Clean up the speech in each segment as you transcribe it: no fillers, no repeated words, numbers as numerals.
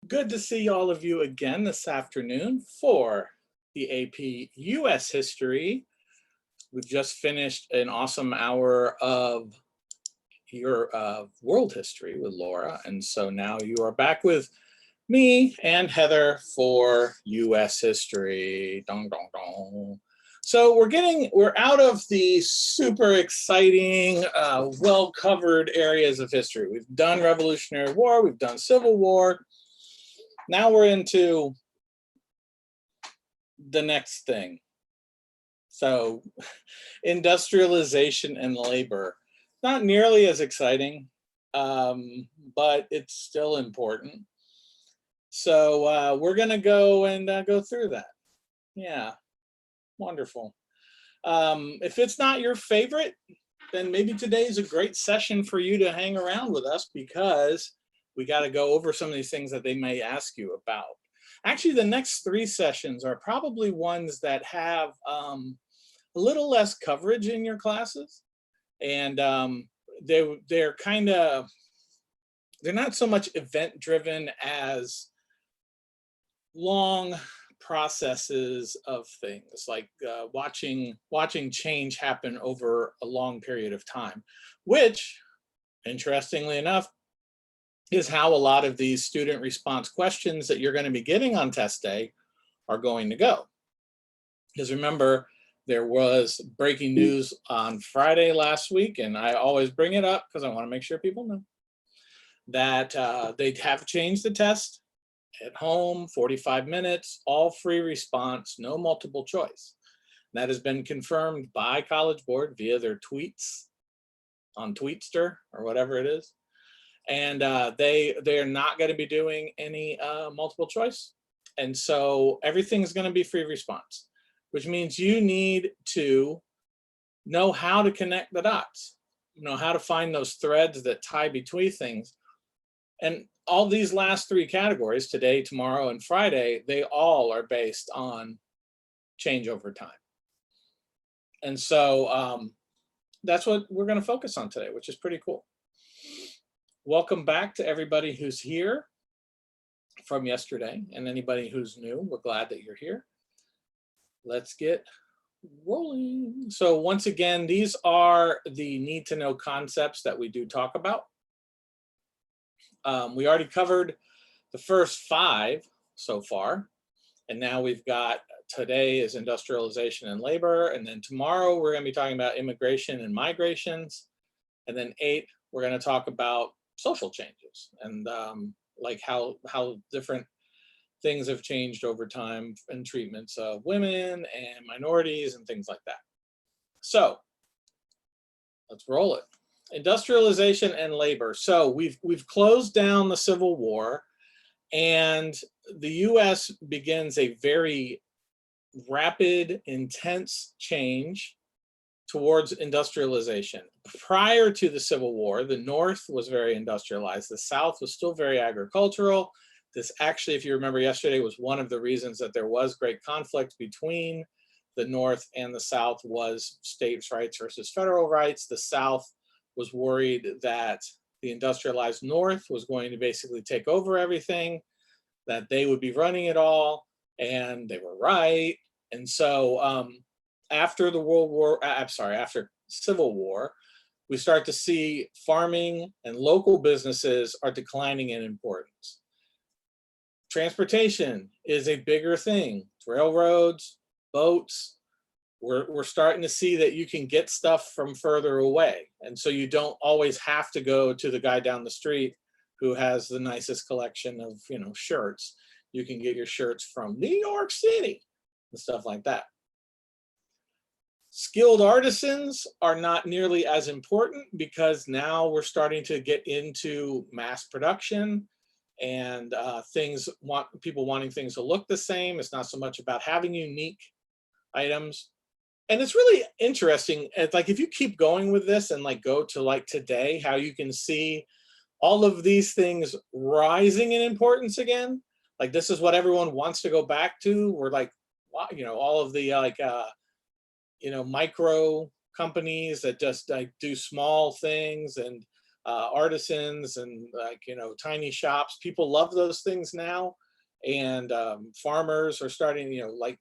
Good to see all of you again this afternoon for the AP US History. We've just finished an awesome hour of your world history with Laura. And so now you are back with me and Heather for US history. Dong, dong, dong. So we're out of the super exciting, well-covered areas of history. We've done Revolutionary War, we've done Civil War. Now we're into the next thing. So industrialization and labor. Not nearly as exciting, but it's still important. So we're going to go and go through that. Yeah, wonderful. If it's not your favorite, then maybe today is a great session for you to hang around with us, because we got to go over some of these things that they may ask you about. Actually, the next three sessions are probably ones that have a little less coverage in your classes. And they're not so much event driven as long processes of things, like watching change happen over a long period of time, which, interestingly enough, is how a lot of these student response questions that you're going to be getting on test day are going to go. Because remember, there was breaking news on Friday last week, and I always bring it up because I want to make sure people know that they have changed the test at home, 45 minutes, all free response, no multiple choice. That has been confirmed by College Board via their tweets on Tweetster or whatever it is. And they are not going to be doing any multiple choice. And so everything's going to be free response, which means you need to know how to connect the dots, know how to find those threads that tie between things. And all these last three categories, today, tomorrow, and Friday, they all are based on change over time. And so that's what we're going to focus on today, which is pretty cool. Welcome back to everybody who's here from yesterday, and anybody who's new. We're glad that you're here. Let's get rolling. So once again, these are the need to know concepts that we do talk about. We already covered the first 5 so far, and now we've got, today is industrialization and labor, and then tomorrow we're going to be talking about immigration and migrations, and then 8 we're going to talk about social changes and like how different things have changed over time and treatments of women and minorities and things like that. So let's roll it. Industrialization and labor. So we've closed down the Civil War, and the US begins a very rapid, intense change towards industrialization. Prior to the Civil War, the North was very industrialized. The South was still very agricultural. This actually, if you remember yesterday, was one of the reasons that there was great conflict between the North and the South, was states' rights versus federal rights. The South was worried that the industrialized North was going to basically take over everything, that they would be running it all, and they were right. And so after Civil War, we start to see farming and local businesses are declining in importance. Transportation is a bigger thing. Railroads, boats. We're starting to see that you can get stuff from further away. And so you don't always have to go to the guy down the street who has the nicest collection of, shirts. You can get your shirts from New York City and stuff like that. Skilled artisans are not nearly as important, because now we're starting to get into mass production and people wanting things to look the same. It's not so much about having unique items. And it's really interesting. It's like, if you keep going with this and go to today, how you can see all of these things rising in importance again. Like, this is what everyone wants to go back to. We're like, all of the micro companies that just do small things, and artisans and like, tiny shops. People love those things now. And farmers are starting, like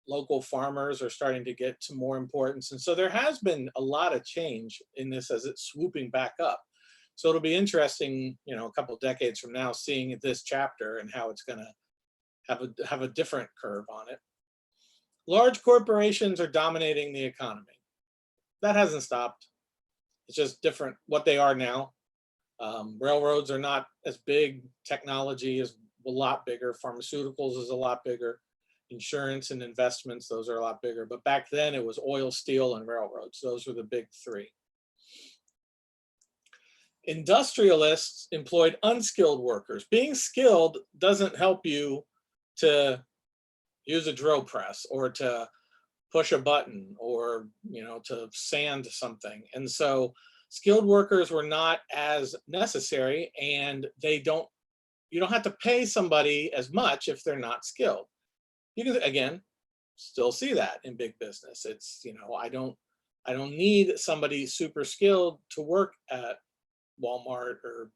local farmers are starting to get to more importance. And so there has been a lot of change in this as it's swooping back up. So it'll be interesting, a couple decades from now, seeing this chapter and how it's going to have a different curve on it. Large corporations are dominating the economy. That hasn't stopped. It's just different what they are now. Railroads are not as big. Technology is a lot bigger. Pharmaceuticals is a lot bigger. Insurance and investments, those are a lot bigger. But back then it was oil, steel, and railroads. Those were the big three. Industrialists employed unskilled workers. Being skilled doesn't help you to use a drill press or to push a button or to sand something. And so skilled workers were not as necessary, and you don't have to pay somebody as much if they're not skilled. You can, again, still see that in big business. It's, I don't need somebody super skilled to work at Walmart or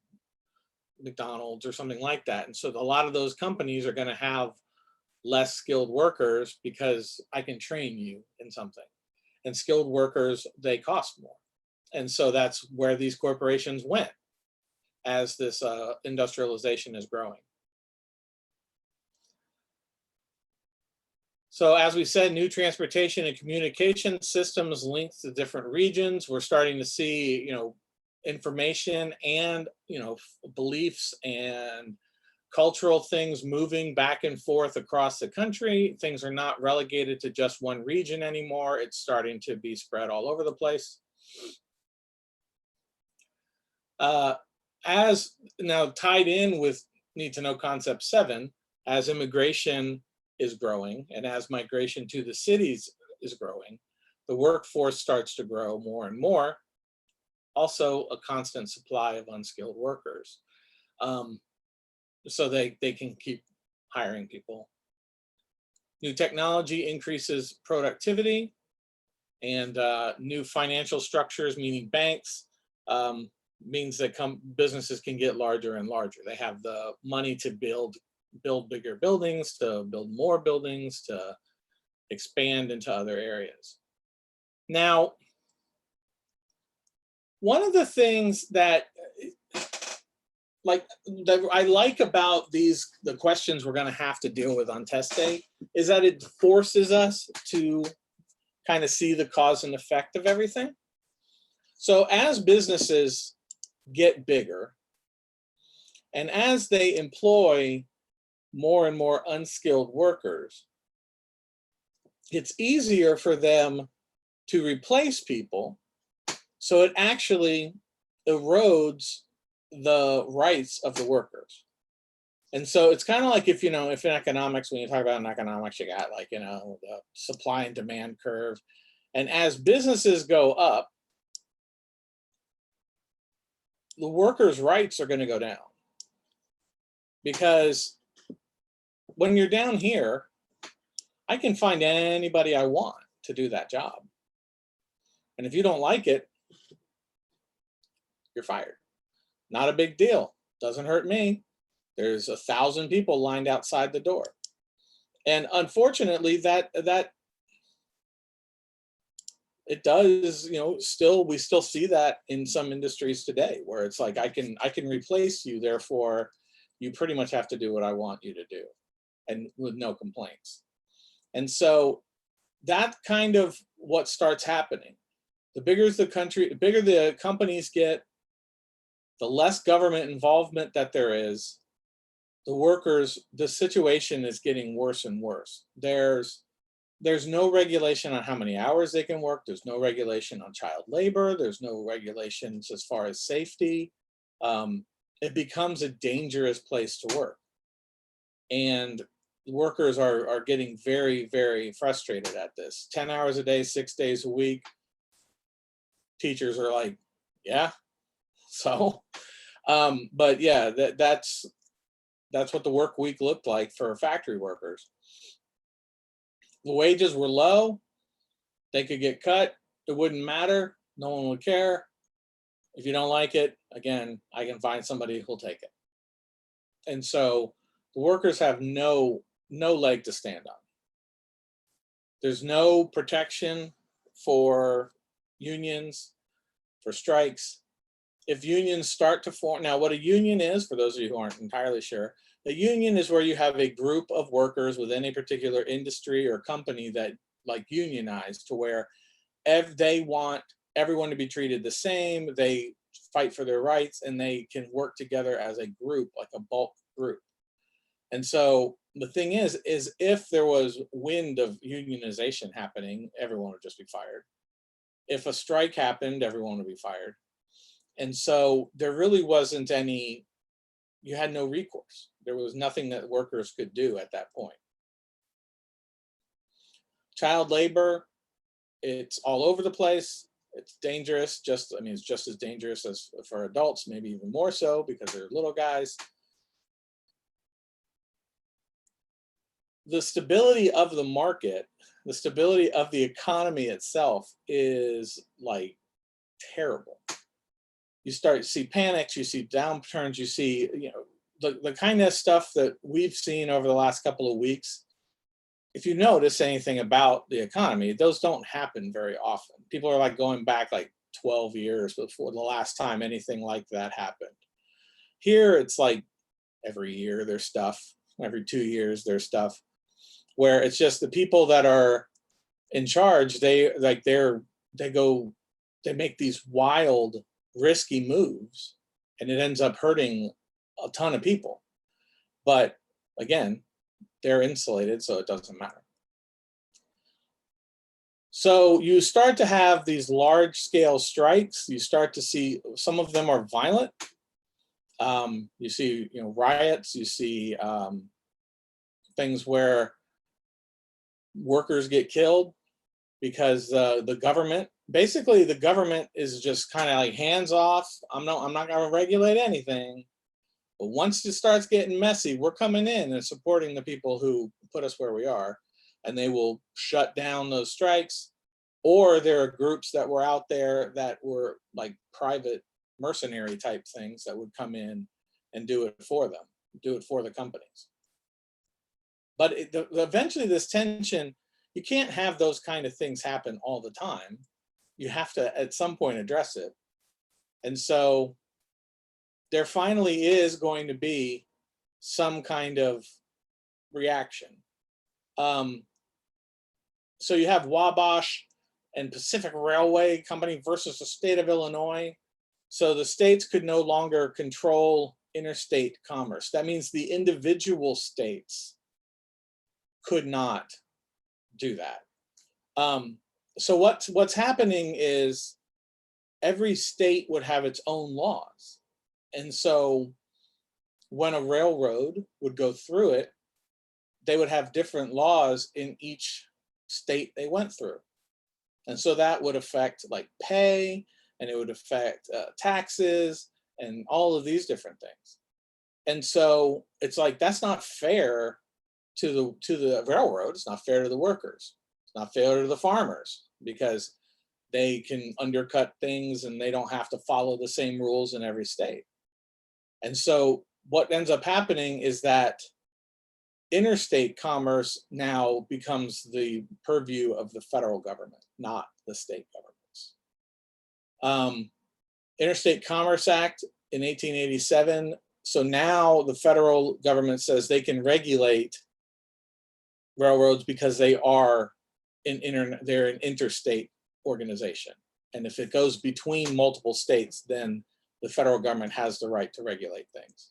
McDonald's or something like that. And so a lot of those companies are going to have less skilled workers because I can train you in something. And skilled workers, they cost more. And so that's where these corporations went as this industrialization is growing. So as we said, new transportation and communication systems linked to different regions. We're starting to see, information and, beliefs and cultural things moving back and forth across the country. Things are not relegated to just one region anymore. It's starting to be spread all over the place. As now tied in with Need to Know Concept 7, as immigration is growing and as migration to the cities is growing, the workforce starts to grow more and more. Also a constant supply of unskilled workers. So they can keep hiring people. New technology increases productivity, and new financial structures, meaning banks, means that businesses can get larger and larger. They have the money to build bigger buildings, to build more buildings, to expand into other areas. Now, one of the things that I like about the questions we're going to have to deal with on test day is that it forces us to kind of see the cause and effect of everything. So as businesses get bigger and as they employ more and more unskilled workers, it's easier for them to replace people. So it actually erodes the rights of the workers. And so it's kind of like if in economics, when you talk about in economics, you got the supply and demand curve. And as businesses go up, the workers' rights are going to go down. Because when you're down here, I can find anybody I want to do that job. And if you don't like it, you're fired. Not a big deal. Doesn't hurt me. There's 1,000 people lined outside the door. And unfortunately, that it does, we still see that in some industries today, where it's like I can replace you, therefore you pretty much have to do what I want you to do, and with no complaints. And so that kind of what starts happening. The bigger the country, the bigger the companies get, the less government involvement that there is, the situation is getting worse and worse. There's no regulation on how many hours they can work. There's no regulation on child labor. There's no regulations as far as safety. It becomes a dangerous place to work. And workers are getting very, very frustrated at this. 10 hours a day, 6 days a week. Teachers are like, yeah, so. But yeah, that's what the work week looked like for factory workers. The wages were low. They could get cut. It wouldn't matter. No one would care. If you don't like it, again, I can find somebody who'll take it. And so the workers have no leg to stand on. There's no protection for unions, for strikes. If unions start to form, now what a union is, for those of you who aren't entirely sure, a union is where you have a group of workers within a particular industry or company that like unionize to where they want everyone to be treated the same, they fight for their rights, and they can work together as a group, like a bulk group. And so the thing is if there was wind of unionization happening, everyone would just be fired. If a strike happened, everyone would be fired. And so there really wasn't any, you had no recourse. There was nothing that workers could do at that point. Child labor, it's all over the place. It's dangerous. It's just as dangerous as for adults, maybe even more so because they're little guys. The stability of the market, the stability of the economy itself is like terrible. You start to see panics, you see downturns, you see, the kind of stuff that we've seen over the last couple of weeks. If you notice anything about the economy, those don't happen very often. People are like going back like 12 years before the last time anything like that happened. Here, it's like every year there's stuff, every 2 years there's stuff, where it's just the people that are in charge, they make these wild, risky moves, and it ends up hurting a ton of people. But again, they're insulated, so it doesn't matter. So you start to have these large-scale strikes. You start to see some of them are violent. You see, riots. You see things where workers get killed because the government is just kind of like hands off. I'm not going to regulate anything. But once it starts getting messy, we're coming in and supporting the people who put us where we are, and they will shut down those strikes. Or there are groups that were out there that were like private mercenary type things that would come in and do it for them, do it for the companies. But eventually this tension, you can't have those kind of things happen all the time. You have to at some point address it. And so there finally is going to be some kind of reaction. So you have Wabash and Pacific Railway Company versus the state of Illinois. So the states could no longer control interstate commerce. That means the individual states could not do that. So what's happening is every state would have its own laws. And so when a railroad would go through it, they would have different laws in each state they went through. And so that would affect like pay, and it would affect taxes and all of these different things. And so it's like, that's not fair to the railroad. It's not fair to the workers. It's not fair to the farmers because they can undercut things and they don't have to follow the same rules in every state. And so what ends up happening is that interstate commerce now becomes the purview of the federal government, not the state governments. Interstate Commerce Act in 1887. So now the federal government says they can regulate railroads because they are they're an interstate organization. And if it goes between multiple states, then the federal government has the right to regulate things.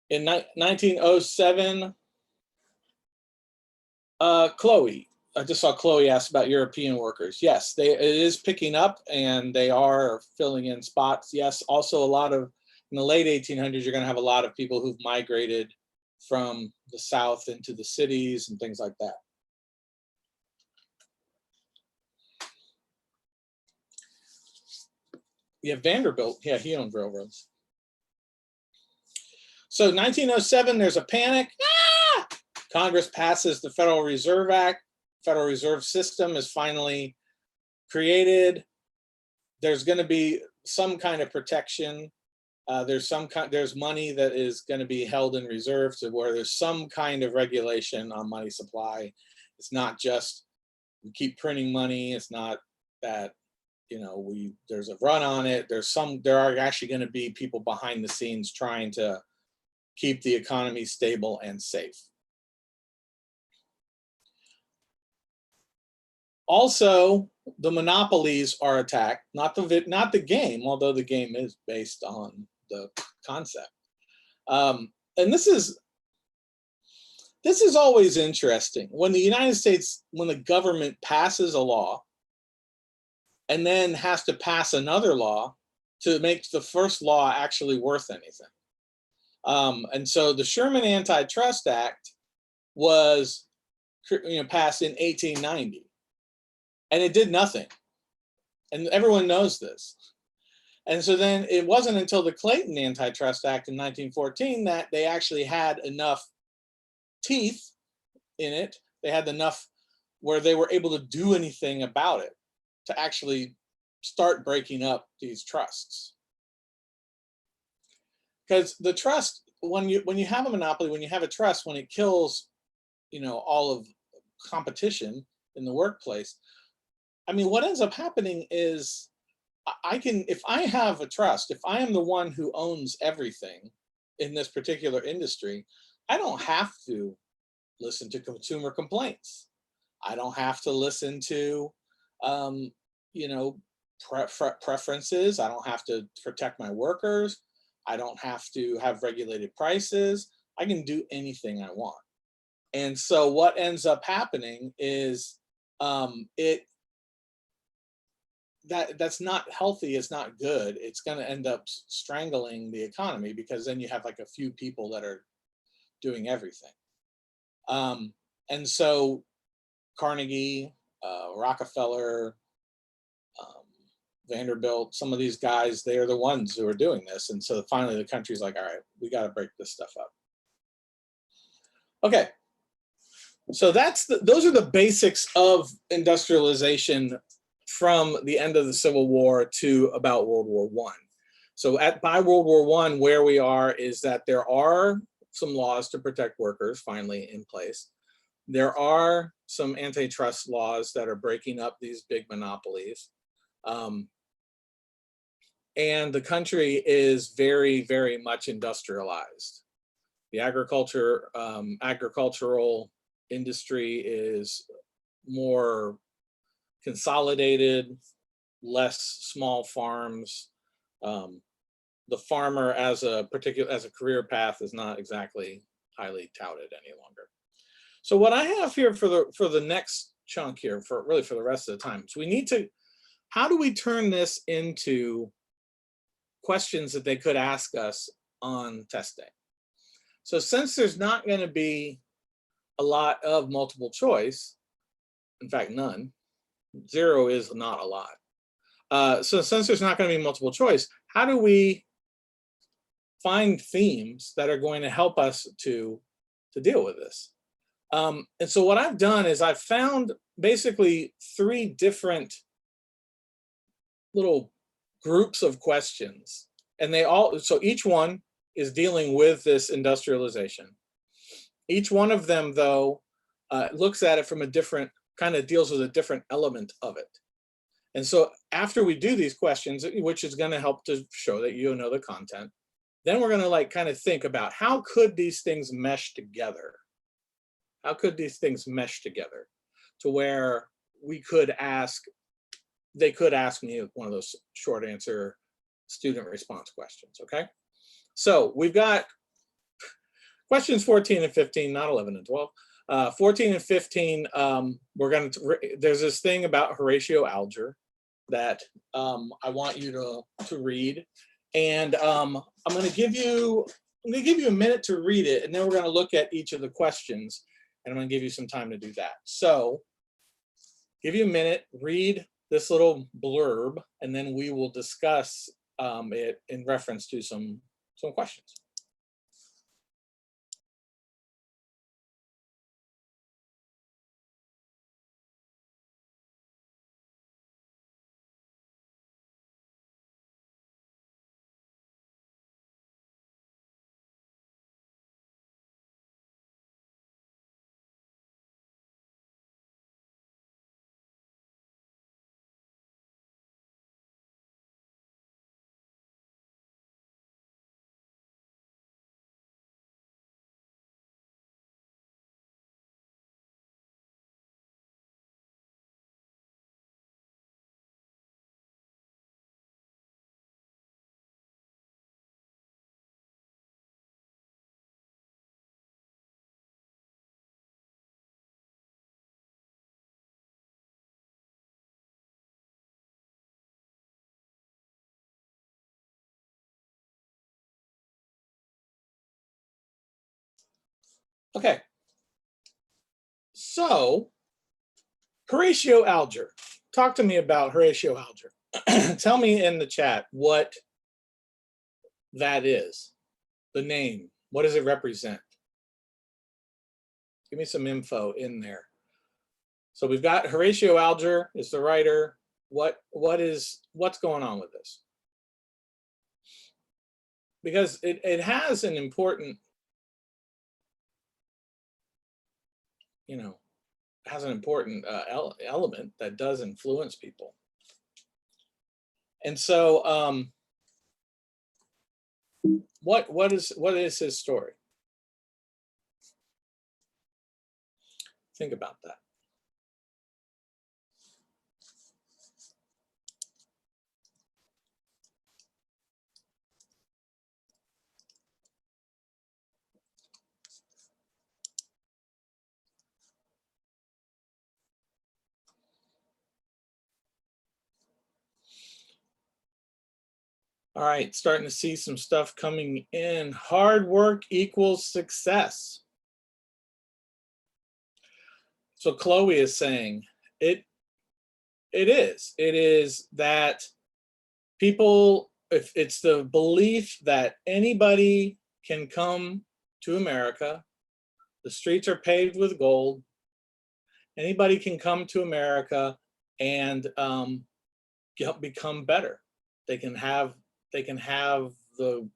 In 1907, Chloe, I just saw Chloe ask about European workers. Yes, it is picking up and they are filling in spots. Yes, also a lot of, in the late 1800s, you're going to have a lot of people who've migrated from the South into the cities and things like that. Yeah, Vanderbilt, yeah, he owned railroads. So 1907, there's a panic. Congress passes the Federal Reserve Act. Federal Reserve System is finally created. there's going to be some kind of protection. There's money that is going to be held in reserve to where there's some kind of regulation on money supply. It's not just we keep printing money. It's not that there's a run on it. There are actually going to be people behind the scenes trying to keep the economy stable and safe. Also, the monopolies are attacked, not the game, although the game is based on the concept. And this is always interesting. When the government passes a law and then has to pass another law to make the first law actually worth anything. And so the Sherman Antitrust Act was passed in 1890. And it did nothing. And everyone knows this. And so then it wasn't until the Clayton Antitrust Act in 1914 that they actually had enough teeth in it. They had enough where they were able to do anything about it to actually start breaking up these trusts. Because the trust, when you have a monopoly, when you have a trust, when it kills, all of competition in the workplace, I mean, what ends up happening is if I have a trust, if I am the one who owns everything in this particular industry, I don't have to listen to consumer complaints. I don't have to listen to, preferences. I don't have to protect my workers. I don't have to have regulated prices. I can do anything I want. And so what ends up happening is that's not healthy. It's not good. It's going to end up strangling the economy because then you have like a few people that are doing everything. And so Carnegie, Rockefeller, Vanderbilt, some of those guys, they are the ones who are doing this. And so finally the country's like, all right, we got to break this stuff up. Okay. So those are the basics of industrialization from the end of the Civil War to about World War I. So by World War I, where we are is that there are some laws to protect workers finally in place. There are some antitrust laws that are breaking up these big monopolies. And the country is very, very much industrialized. The agricultural industry is more consolidated, less small farms. The farmer as a career path is not exactly highly touted any longer. So what I have here for the next chunk here, for the rest of the time, so how do we turn this into questions that they could ask us on test day? So since there's not going to be a lot of multiple choice, in fact, none, 0 is not a lot. So since there's not going to be multiple choice, how do we find themes that are going to help us to deal with this? And so what I've done is I've found basically 3 different little groups of questions, and so each one is dealing with this industrialization. Each one of them, though, looks at it from a different, kind of deals with a different element of it. And so after we do these questions, which is going to help to show that you know the content, then we're going to kind of think about how could these things mesh together? How could these things mesh together to where they could ask me one of those short answer student response questions, okay? So we've got questions 14 and 15, not 11 and 12. 14 and 15, there's this thing about Horatio Alger that I want you to read. And I'm going to give you a minute to read it, and then we're going to look at each of the questions, and I'm going to give you some time to do that. So give you a minute, read this little blurb, and then we will discuss it in reference to some questions. Okay, so Horatio Alger. Talk to me about Horatio Alger. Tell me in the chat what that is, the name. What does it represent? Give me some info in there. So we've got Horatio Alger is the writer. What's going on with this? Because it has an important, element that does influence people. And so what is his story? Think about that. All right, starting to see some stuff coming in. Hard work equals success. So Chloe is saying it is that people, if it's the belief that anybody can come to America, the streets are paved with gold, anybody can come to America and become better. They can have the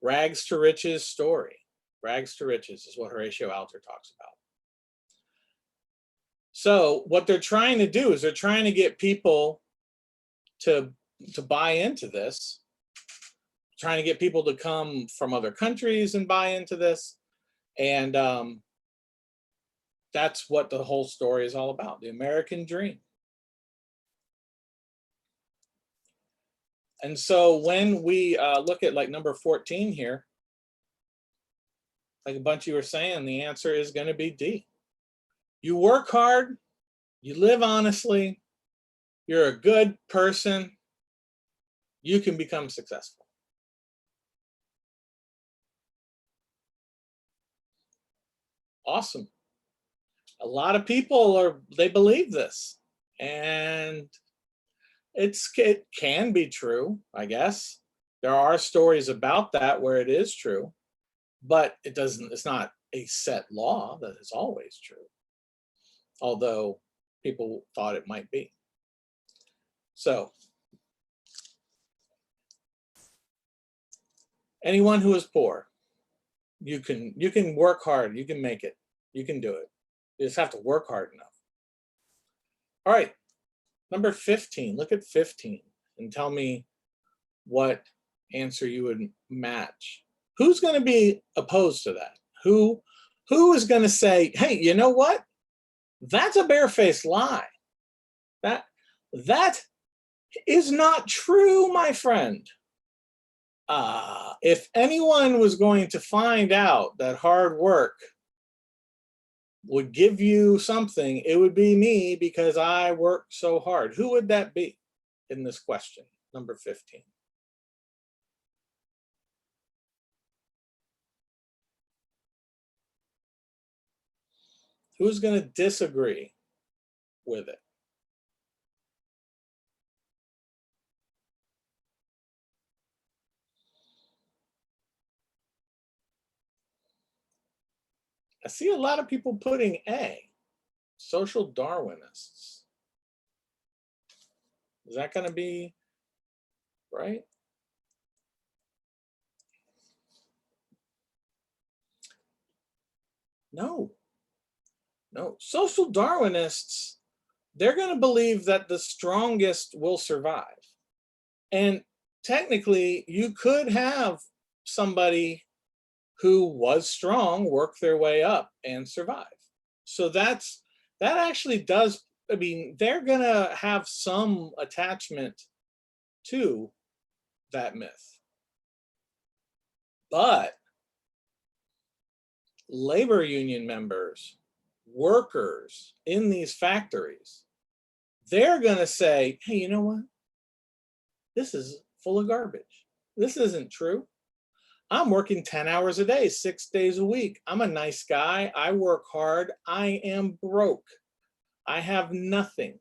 rags to riches story. Rags to riches is what Horatio Alger talks about. So what they're trying to do is they're trying to get people to buy into this, trying to get people to come from other countries and buy into this. And that's what the whole story is all about, the American dream. And so when we look at like number 14 here, like a bunch of you were saying, the answer is going to be D. You work hard, you live honestly, you're a good person, you can become successful. Awesome. A lot of people they believe this, and it can be true, I guess. There are stories about that where it is true, but it's not a set law that is always true, although people thought it might be. So anyone who is poor, you can work hard, you can make it, you can do it. You just have to work hard enough. All right, number 15, look at 15 and tell me what answer you would match. Who's going to be opposed to that? Who is going to say, hey, you know what? That's a barefaced lie. That is not true, my friend. If anyone was going to find out that hard work would give you something, it would be me, because I work so hard. Who would that be in this question, number 15? Who's going to disagree with it? I see a lot of people putting A, social Darwinists. Is that going to be right? No. Social Darwinists, they're going to believe that the strongest will survive. And technically, you could have somebody who was strong work their way up and survive. So that actually does, I mean, they're going to have some attachment to that myth. But labor union members, workers in these factories, they're going to say, hey, you know what? This is full of garbage. This isn't true. I'm working 10 hours a day, 6 days a week. I'm a nice guy. I work hard. I am broke. I have nothing.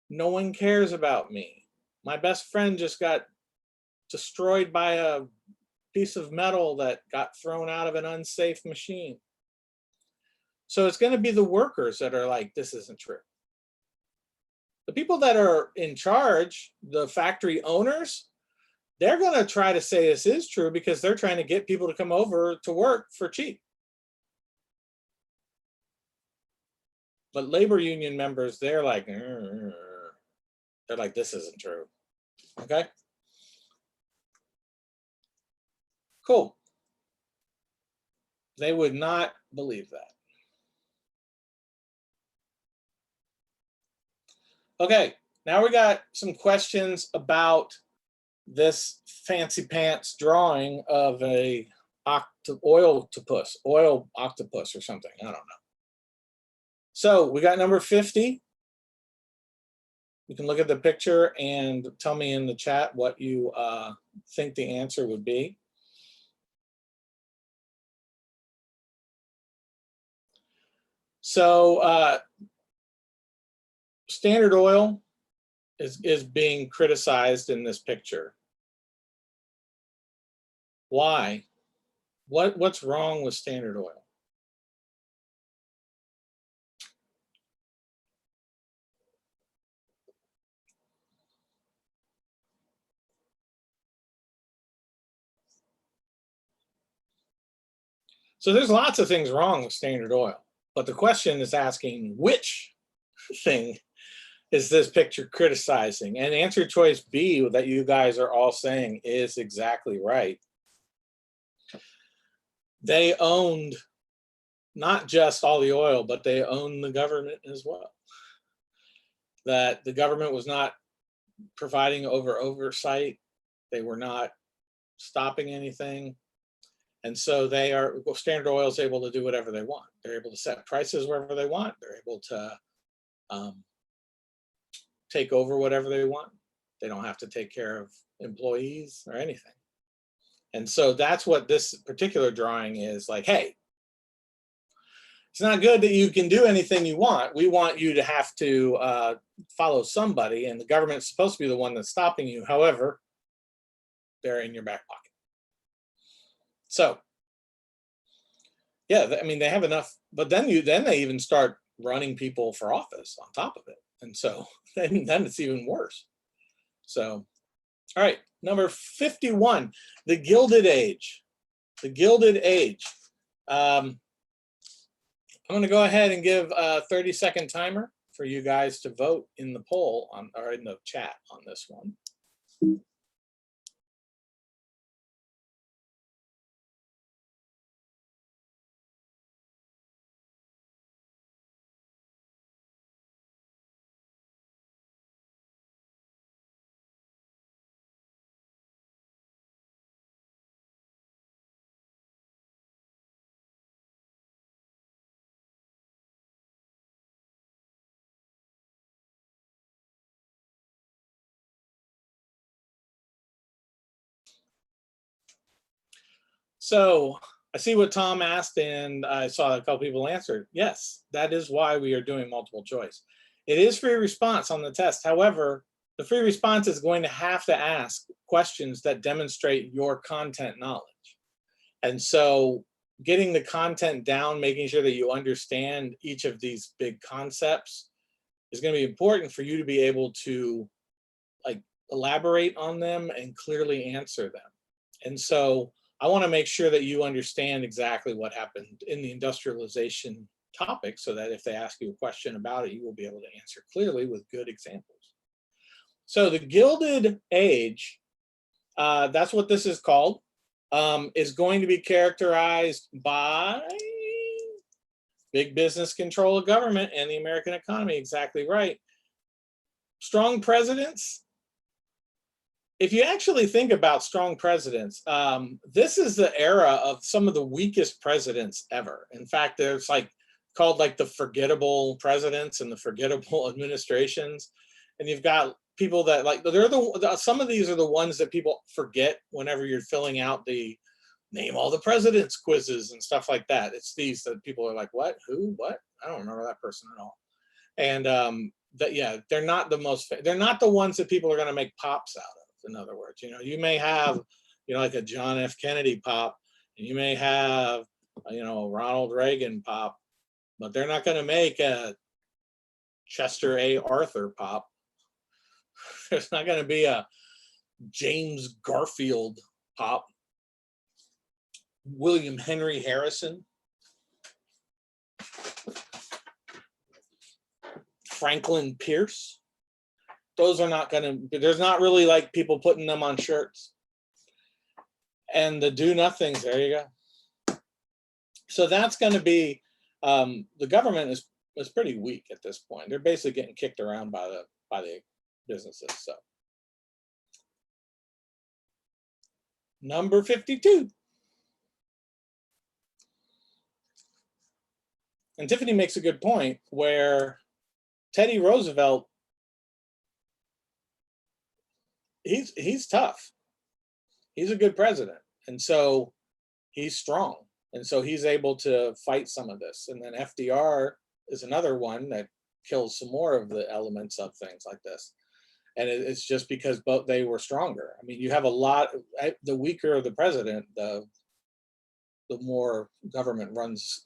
No one cares about me. My best friend just got destroyed by a piece of metal that got thrown out of an unsafe machine. So it's going to be the workers that are like, this isn't true. The people that are in charge, the factory owners, they're going to try to say this is true because they're trying to get people to come over to work for cheap. But labor union members, they're like, this isn't true. Okay. Cool. They would not believe that. Okay, now we got some questions about this fancy pants drawing of a oil octopus or something. I don't know. So we got number 50. You can look at the picture and tell me in the chat what you think the answer would be. So Standard Oil is being criticized in this picture. Why? What's wrong with Standard Oil? So there's lots of things wrong with Standard Oil, but the question is asking which thing is this picture criticizing? And answer choice B that you guys are all saying is exactly right. They owned not just all the oil, but they owned the government as well. That the government was not providing oversight. They were not stopping anything. And so Standard Oil is able to do whatever they want. They're able to set prices wherever they want. They're able to take over whatever they want. They don't have to take care of employees or anything. And so that's what this particular drawing is like, hey, it's not good that you can do anything you want. We want you to have to follow somebody, and the government's supposed to be the one that's stopping you. However, they're in your back pocket. So, yeah, I mean, they have enough, but then they even start running people for office on top of it. And so then it's even worse. So, all right, number 51, the Gilded Age. The Gilded Age. I'm going to go ahead and give a 30-second timer for you guys to vote in the poll or in the chat on this one. So I see what Tom asked, and I saw a couple people answered. Yes, that is why we are doing multiple choice. It is free response on the test. However, the free response is going to have to ask questions that demonstrate your content knowledge. And so getting the content down, making sure that you understand each of these big concepts is going to be important for you to be able to elaborate on them and clearly answer them. And so I want to make sure that you understand exactly what happened in the industrialization topic so that if they ask you a question about it, you will be able to answer clearly with good examples. So the Gilded Age, that's what this is called, is going to be characterized by big business control of government and the American economy. Exactly right. Strong presidents. If you actually think about strong presidents, this is the era of some of the weakest presidents ever. In fact, there's called the forgettable presidents and the forgettable administrations. And you've got people that some of these are the ones that people forget whenever you're filling out the name all the presidents quizzes and stuff like that. It's these that people are like, what, who, what? I don't remember that person at all. And that, yeah, they're not the most, they're not the ones that people are going to make pops out of. In other words, you know, you may have, you know, like a John F. Kennedy pop, and you may have, you know, Ronald Reagan pop, but they're not going to make a Chester A. Arthur pop. There's not going to be a James Garfield pop. William Henry Harrison. Franklin Pierce. Those are not going to, there's not really like people putting them on shirts. And the do nothings, there you go. So that's going to be, the government is pretty weak at this point. They're basically getting kicked around by the businesses. So number 52. And Tiffany makes a good point where Teddy Roosevelt, he's tough. He's a good president. And so he's strong. And so he's able to fight some of this. And then FDR is another one that kills some more of the elements of things like this. And it's just because both they were stronger. I mean, you have a lot, the weaker the president, the more government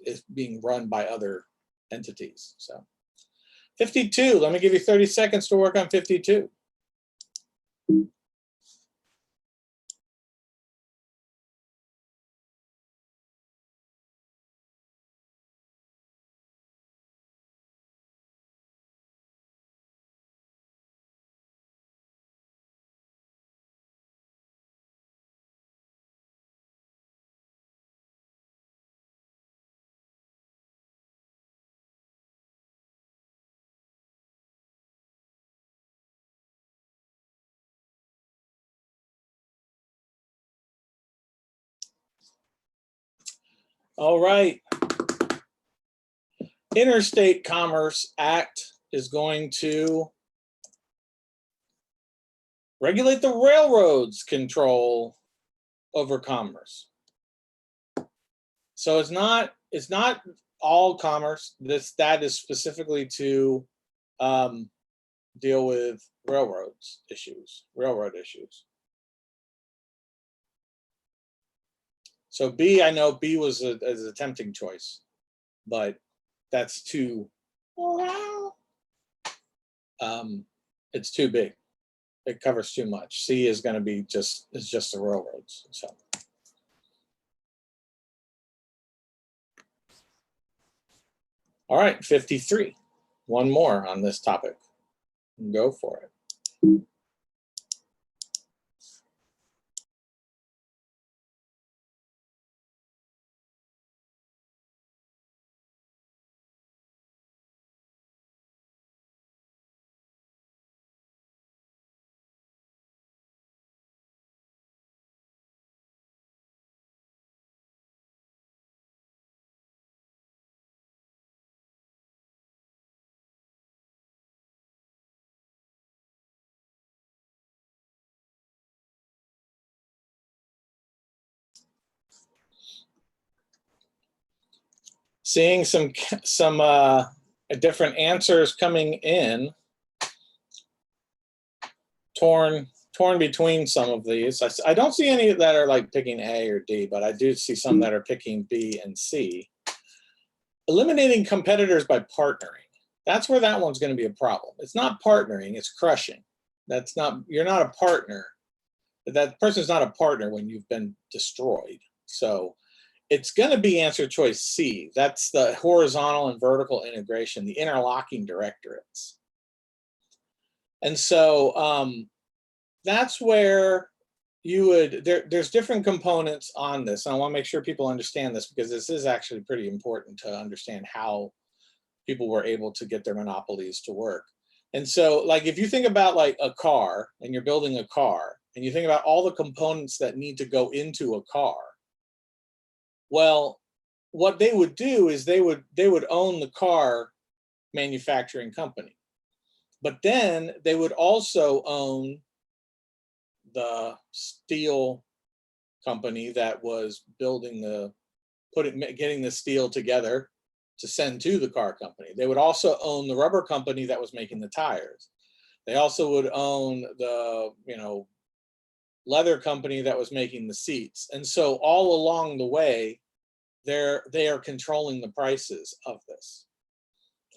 is being run by other entities. So 52, let me give you 30 seconds to work on 52. All right. Interstate Commerce Act is going to regulate the railroads' control over commerce. So it's not all commerce. That is specifically to deal with railroad issues. So B, I know B was a tempting choice, but that's too, it's too big. It covers too much. C is going to be just the railroads. So. All right, 53. One more on this topic. Go for it. Seeing some different answers coming in, torn between some of these. I don't see any that are like picking A or D, but I do see some that are picking B and C. Eliminating competitors by partnering. That's where that one's going to be a problem. It's not partnering, it's crushing. You're not a partner. That person's not a partner when you've been destroyed. So it's going to be answer choice C. That's the horizontal and vertical integration, the interlocking directorates. And so that's where you would, there's different components on this. And I want to make sure people understand this, because this is actually pretty important to understand how people were able to get their monopolies to work. And so, like, if you think about like a car, and you're building a car, and you think about all the components that need to go into a car, well, what they would do is they would own the car manufacturing company, but then they would also own the steel company that was building getting the steel together to send to the car company. They would also own the rubber company that was making the tires. They also would own the, leather company that was making the seats. And so all along the way, they are controlling the prices of this.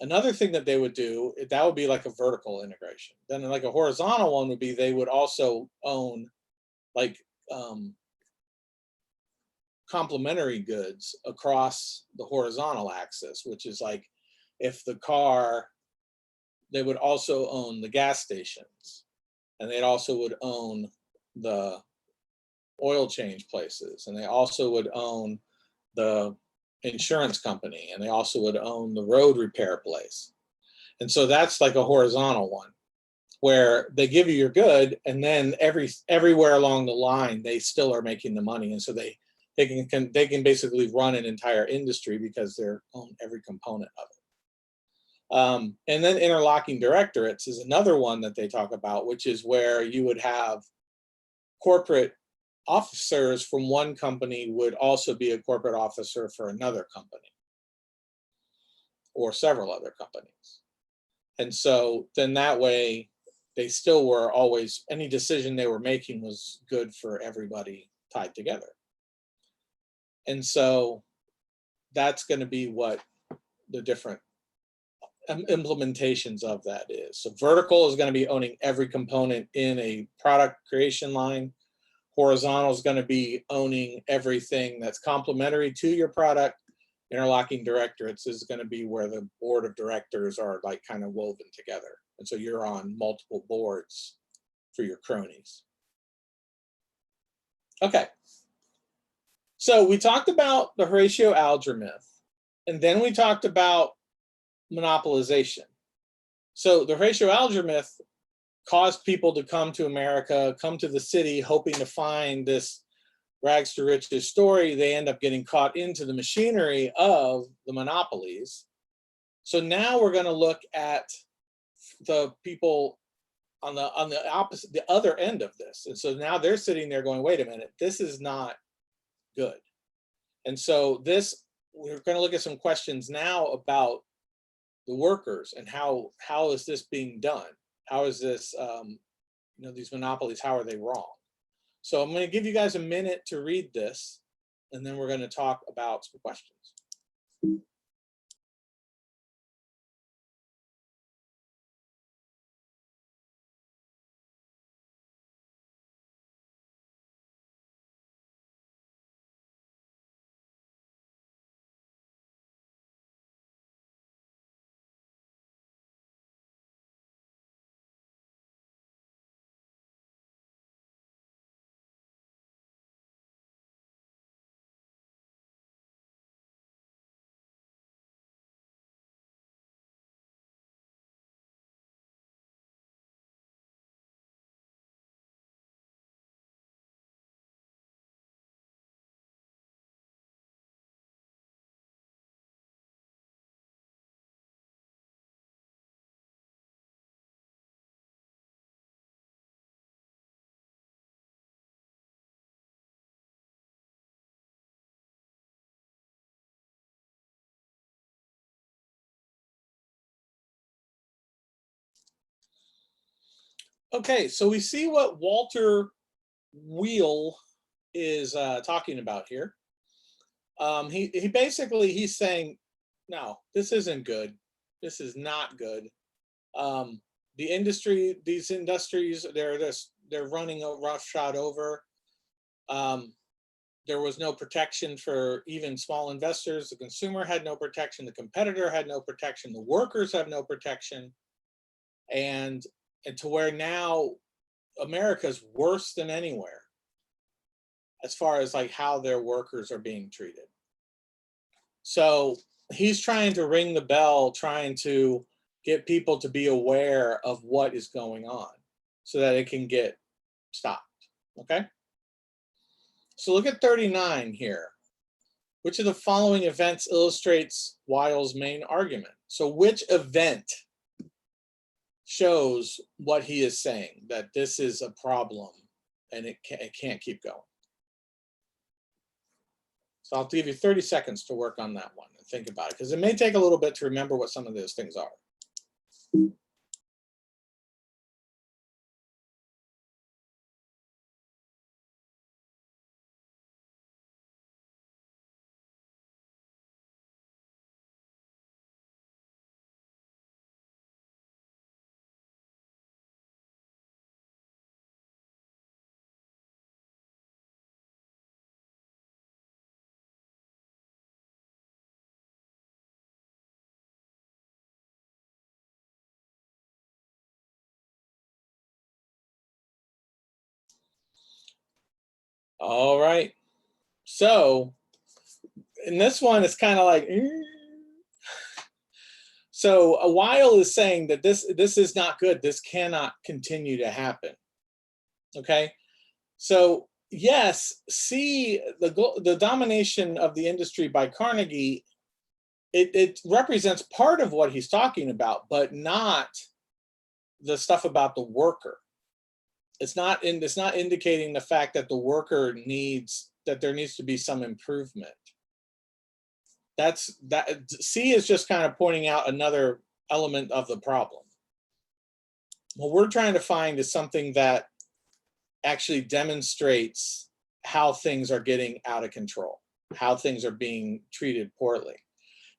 Another thing that they would do, that would be like a vertical integration. Then like a horizontal one would be they would also own like complementary goods across the horizontal axis, which is like if the car, they would also own the gas stations, and they'd also would own the oil change places, and they also would own the insurance company, and they also would own the road repair place. And so that's like a horizontal one where they give you your good, and then everywhere along the line they still are making the money, and so they can basically run an entire industry because they own every component of it. And then interlocking directorates is another one that they talk about, which is where you would have corporate officers from one company would also be a corporate officer for another company or several other companies. And so then that way they still were always, any decision they were making was good for everybody tied together. And so that's going to be what the different implementations of that is. So vertical is going to be owning every component in a product creation line. Horizontal is going to be owning everything that's complementary to your product. Interlocking directorates is going to be where the board of directors are like kind of woven together. And so you're on multiple boards for your cronies. Okay. So we talked about the Horatio Alger myth, and then we talked about monopolization. So the Horatio Alger myth caused people to come to America, come to the city, hoping to find this rags to riches story. They end up getting caught into the machinery of the monopolies. So now we're going to look at the people on the opposite, the other end of this. And so now they're sitting there going, wait a minute, this is not good. And so we're going to look at some questions now about the workers and how is this being done? How is this, these monopolies, how are they wrong? So I'm going to give you guys a minute to read this, and then we're going to talk about some questions. Okay, so we see what Walter Wheel is talking about here. He basically, he's saying, no, this isn't good. This is not good. These industries, they're running a roughshod over. There was no protection for even small investors. The consumer had no protection. The competitor had no protection. The workers have no protection. And to where now America's worse than anywhere as far as like how their workers are being treated. So he's trying to ring the bell, trying to get people to be aware of what is going on so that it can get stopped. Okay. So look at 39 here. Which of the following events illustrates Weil's main argument? So which event shows what he is saying, that this is a problem and it can't keep going? So I'll give you 30 seconds to work on that one and think about it, because it may take a little bit to remember what some of those things are. All right. So in this one, it's kind of like, so a while is saying that this is not good. This cannot continue to happen. Okay. So yes, see the domination of the industry by Carnegie, it represents part of what he's talking about, but not the stuff about the worker. It's not indicating the fact that the worker there needs to be some improvement. That C is just kind of pointing out another element of the problem. What we're trying to find is something that actually demonstrates how things are getting out of control, how things are being treated poorly.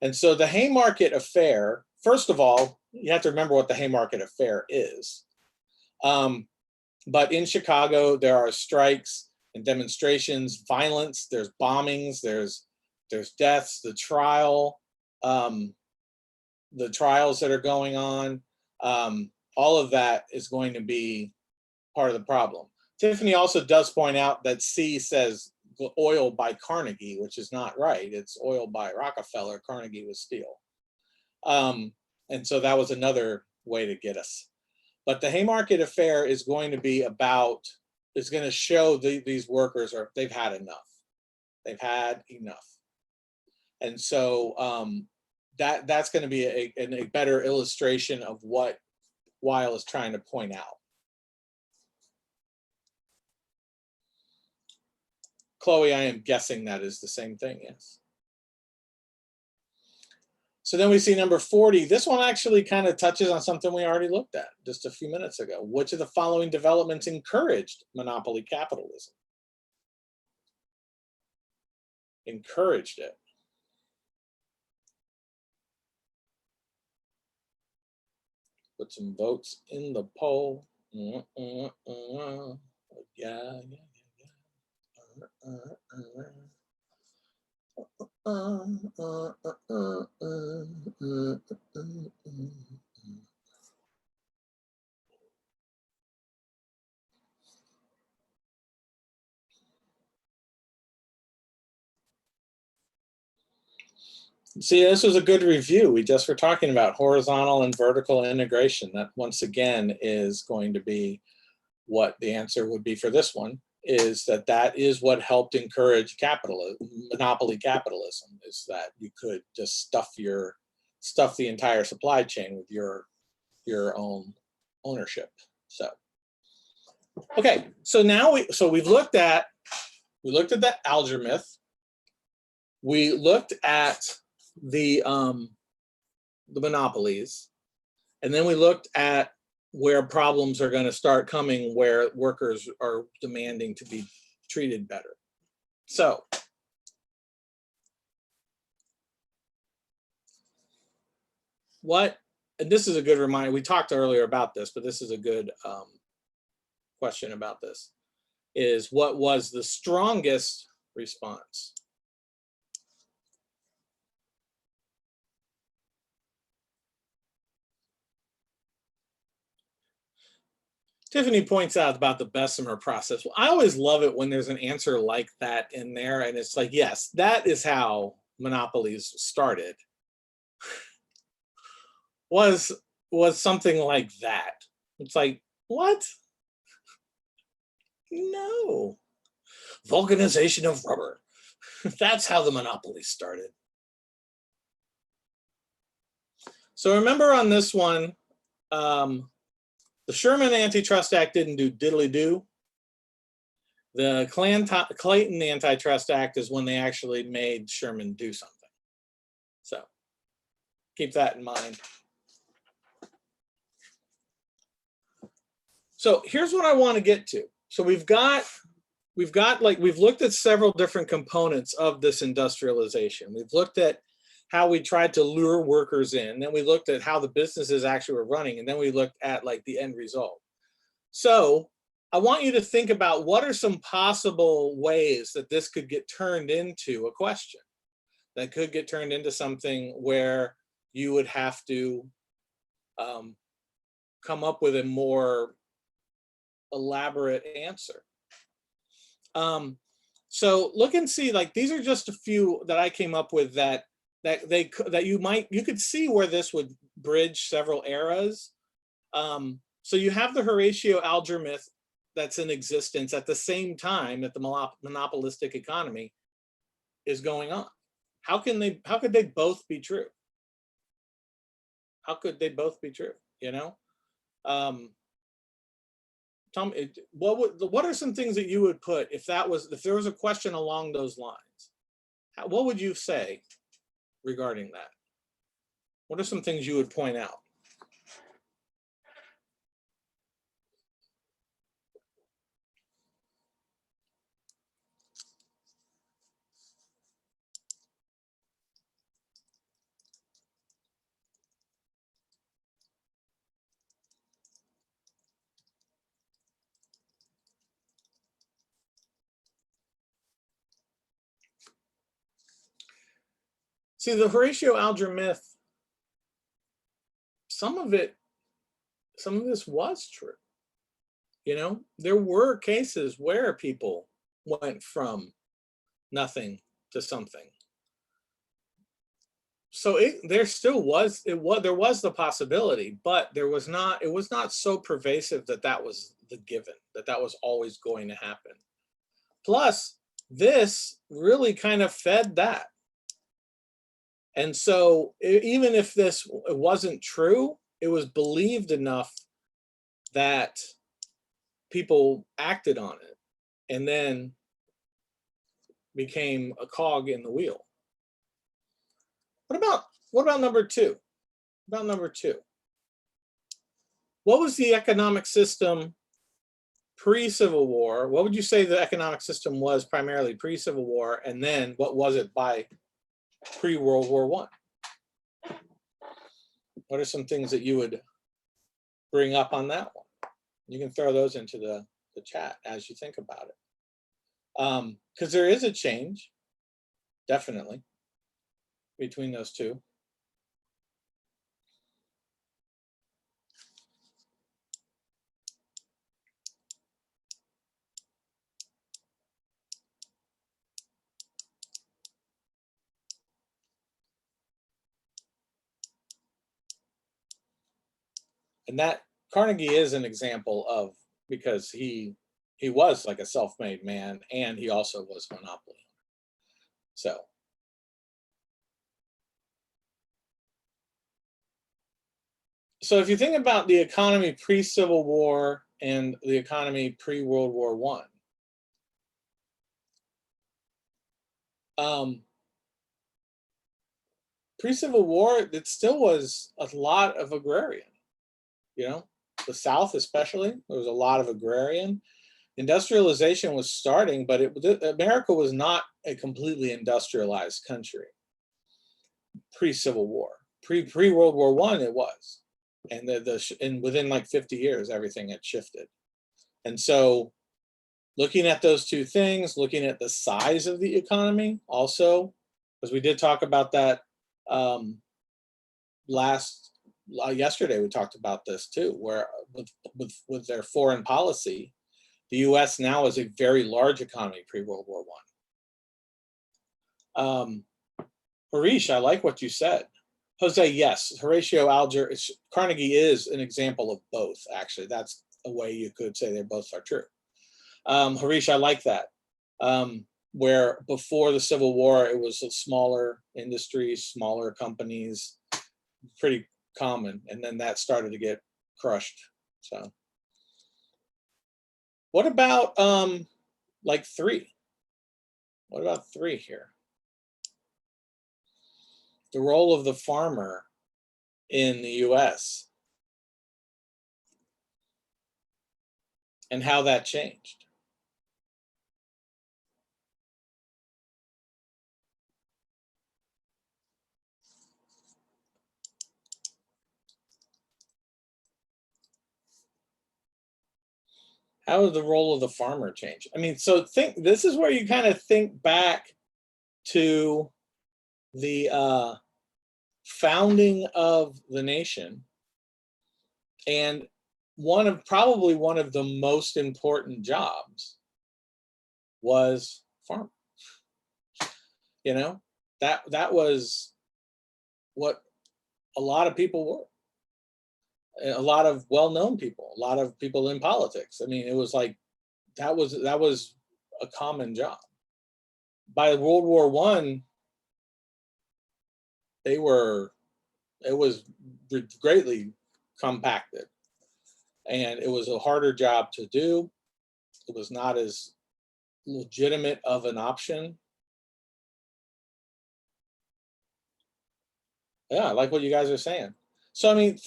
And so the Haymarket Affair, first of all, you have to remember what the Haymarket Affair is. But in Chicago, there are strikes and demonstrations, violence, there's bombings, there's deaths, the trials that are going on. All of that is going to be part of the problem. Tiffany also does point out that C says oil by Carnegie, which is not right. It's oil by Rockefeller. Carnegie was steel. And so that was another way to get us. But the Haymarket Affair is going to be about, it's going to show these workers they've had enough. They've had enough. And so that's going to be a better illustration of what Weil is trying to point out. Chloe, I am guessing that is the same thing, yes. So then we see number 40. This one actually kind of touches on something we already looked at just a few minutes ago. Which of the following developments encouraged monopoly capitalism? Encouraged it. Put some votes in the poll. Yeah. See, this was a good review. We just were talking about horizontal and vertical integration. That once again is going to be what the answer would be for this one, is that is what helped encourage monopoly capitalism, is that you could just stuff the entire supply chain with your own ownership. So okay, so now we've looked at the Alger myth. We looked at the monopolies, and then we looked at where problems are going to start coming, where workers are demanding to be treated better. So and this is a good reminder, we talked earlier about this, but this is a good question about this, is what was the strongest response? Tiffany points out about the Bessemer process. Well, I always love it when there's an answer like that in there, and it's like, yes, that is how monopolies started. was something like that. It's like, what? No. Vulcanization of rubber. That's how the monopoly started. So remember on this one, the Sherman Antitrust Act didn't do diddly-do. The Clayton Antitrust Act is when they actually made Sherman do something. So keep that in mind. So here's what I want to get to. So we've looked at several different components of this industrialization. We've looked at how we tried to lure workers in, then we looked at how the businesses actually were running, and then we looked at like the end result. So I want you to think about what are some possible ways that this could get turned into a question, that could get turned into something where you would have to come up with a more elaborate answer. So look and see, like these are just a few that I came up with that you could see where this would bridge several eras. So you have the Horatio Alger myth that's in existence at the same time that the monopolistic economy is going on. How could they both be true? How could they both be true? You know, Tell me, what are some things that you would put if there was a question along those lines? What would you say regarding that? What are some things you would point out? See, the Horatio Alger myth, some of this was true. You know, there were cases where people went from nothing to something. So there was the possibility, but it was not so pervasive that was the given, that was always going to happen. Plus, this really kind of fed that. And so even if this wasn't true, it was believed enough that people acted on it and then became a cog in the wheel. What about number two? About number two. What was the economic system pre-Civil War? What would you say the economic system was primarily pre-Civil War? And then what was it by pre-World War I? What are some things that you would bring up on that one? You can throw those into the chat as you think about it. Because there is a change, definitely, between those two. And that Carnegie is an example of, because he was like a self-made man and he also was a monopoly. So if you think about the economy pre-Civil War and the economy pre-World War I, pre-Civil War, it still was a lot of agrarian. You know, the South especially, there was a lot of agrarian. Industrialization was starting, but America was not a completely industrialized country pre-Civil War. Pre-World War I, it was. And and within like 50 years, everything had shifted. And so looking at those two things, looking at the size of the economy also, because we did talk about that yesterday, we talked about this too, where with their foreign policy, the US now is a very large economy pre-World War I. Harish, I like what you said. Jose, yes, Horatio Alger, Carnegie is an example of both, actually. That's a way you could say they both are true. Harish, I like that. Where before the Civil War, it was a smaller industries, smaller companies, pretty common, and then that started to get crushed. So what about like 3. What about 3 here? The role of the farmer in the US and how that changed. How did the role of the farmer change? I mean, so this is where you kind of think back to the founding of the nation, and probably one of the most important jobs was farmer. You know, that was what a lot of people were. A lot of well-known people, a lot of people in politics. I mean, it was like that was a common job. By World War I, it was greatly compacted, and it was a harder job to do. It was not as legitimate of an option. Yeah, I like what you guys are saying. So, I mean,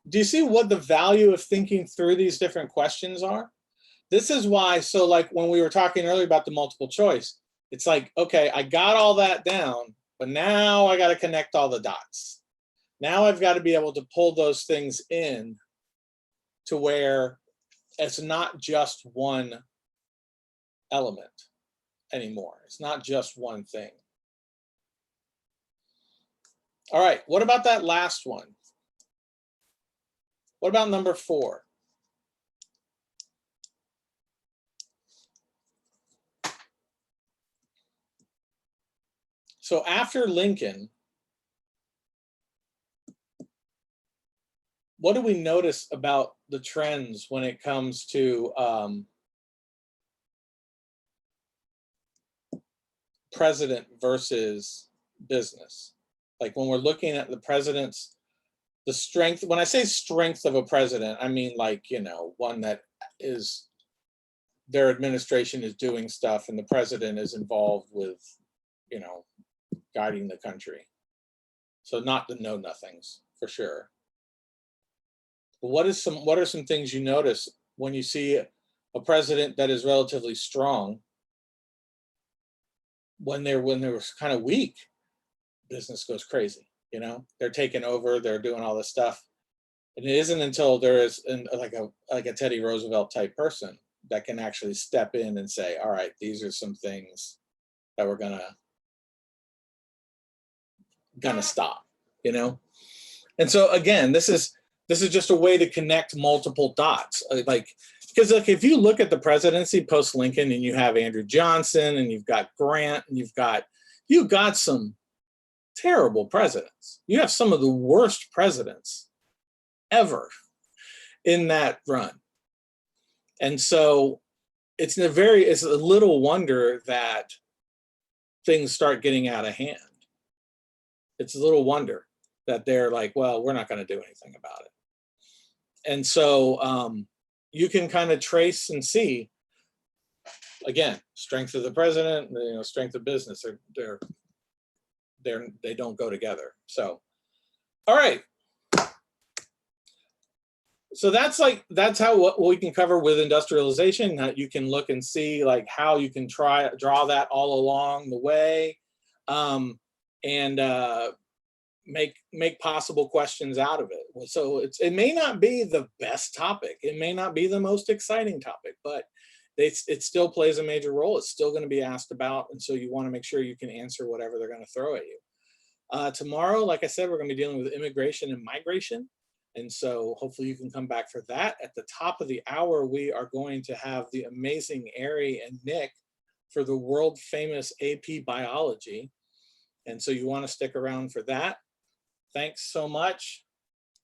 do you see what the value of thinking through these different questions are? This is why, so like when we were talking earlier about the multiple choice, it's like, okay, I got all that down, but now I got to connect all the dots. Now I've got to be able to pull those things in to where it's not just one element anymore. It's not just one thing. All right, what about that last one? What about number 4? So after Lincoln, what do we notice about the trends when it comes to president versus business? Like when we're looking at the president's, the strength, when I say strength of a president, I mean like, you know, one that is, their administration is doing stuff and the president is involved with, you know, guiding the country. So not the know nothings for sure. But what are some things you notice when you see a president that is relatively strong? When they're kind of weak, business goes crazy. You know, they're taking over, they're doing all this stuff. And it isn't until there is like a Teddy Roosevelt type person that can actually step in and say, all right, these are some things that we're gonna stop, you know? And so again, this is just a way to connect multiple dots. Like, because like if you look at the presidency post Lincoln and you have Andrew Johnson and you've got Grant and you've got some terrible presidents. You have some of the worst presidents ever in that run. And so it's a little wonder that things start getting out of hand. It's a little wonder that they're like, well, we're not going to do anything about it. And so you can kind of trace and see, again, strength of the president, you know, strength of business. They don't go together. So, all right. So that's how what we can cover with industrialization. That you can look and see like how you can draw that all along the way, and make possible questions out of it. So it may not be the best topic, it may not be the most exciting topic, but it still plays a major role. It's still going to be asked about, and so you want to make sure you can answer whatever they're going to throw at you. Tomorrow, like I said, we're going to be dealing with immigration and migration. And so hopefully you can come back for that. At the top of the hour, we are going to have the amazing Ari and Nick for the world famous AP biology. And so you want to stick around for that. Thanks so much.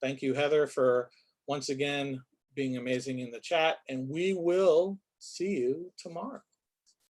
Thank you, Heather, for once again being amazing in the chat. And we will see you tomorrow.